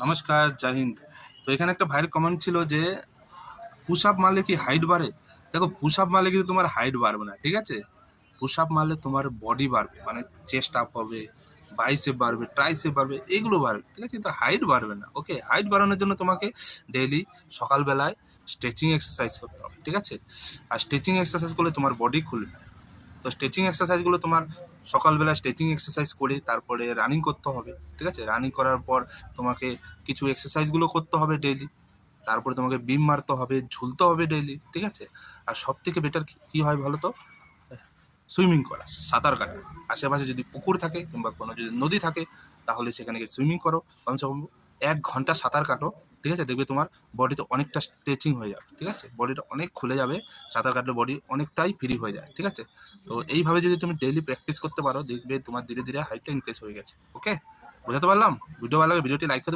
নমস্কার, জয় হিন্দ। তো এখানে একটা ভাইয়ের কমেন্ট ছিল যে পুশ আপ মারলে কি হাইট বাড়ে? দেখো, পুশ আপ মারলে কিন্তু তোমার হাইট বাড়বে না, ঠিক আছে? পুশ আপ মারলে তোমার বডি বাড়বে, মানে চেস্ট আপ হবে, বাইসেপ বাড়বে, ট্রাইসেপ বাড়বে, এগুলো বাড়বে, ঠিক আছে? কিন্তু হাইট বাড়বে না। ওকে, হাইট বাড়ানোর জন্য তোমাকে ডেইলি সকালবেলায় স্ট্রেচিং এক্সারসাইজ করতে হবে, ঠিক আছে? আর স্ট্রেচিং এক্সারসাইজ করলে তোমার বডি খুলবে। তো স্ট্রেচিং এক্সারসাইজগুলো তোমার সকালবেলা স্ট্রেচিং এক্সারসাইজ করে তারপরে রানিং করতে হবে, ঠিক আছে? রানিং করার পর তোমাকে কিছু এক্সারসাইজগুলো করতে হবে ডেইলি। তারপরে তোমাকে বিম মারতে হবে, ঝুলতে হবে ডেইলি, ঠিক আছে? আর সব থেকে বেটার কী হয় বলো তো? সুইমিং করা, সাঁতার কাটা। আশেপাশে যদি পুকুর থাকে কিংবা কোনো যদি নদী থাকে তাহলে সেখানে গিয়ে সুইমিং করো। কমসে কম ১ ঘন্টা সাঁতার কাটো, ঠিক আছে? দেখবে তোমার বডিতে অনেকটা স্ট্রেচিং হয়ে যাবে, ঠিক আছে? বডিটা অনেক খুলে যাবে, সাঁতার কাটলে বডি অনেকটাই ফ্রি হয়ে যায়, ঠিক আছে? তো এইভাবে যদি তুমি ডেইলি প্র্যাকটিস করতে পারো দেখবে তোমার ধীরে ধীরে হাইটটা ইনক্রিজ হয়ে গেছে। ওকে, বোঝাতে পারলাম? ভিডিও ভালো লাগে ভিডিওটি লাইক করতে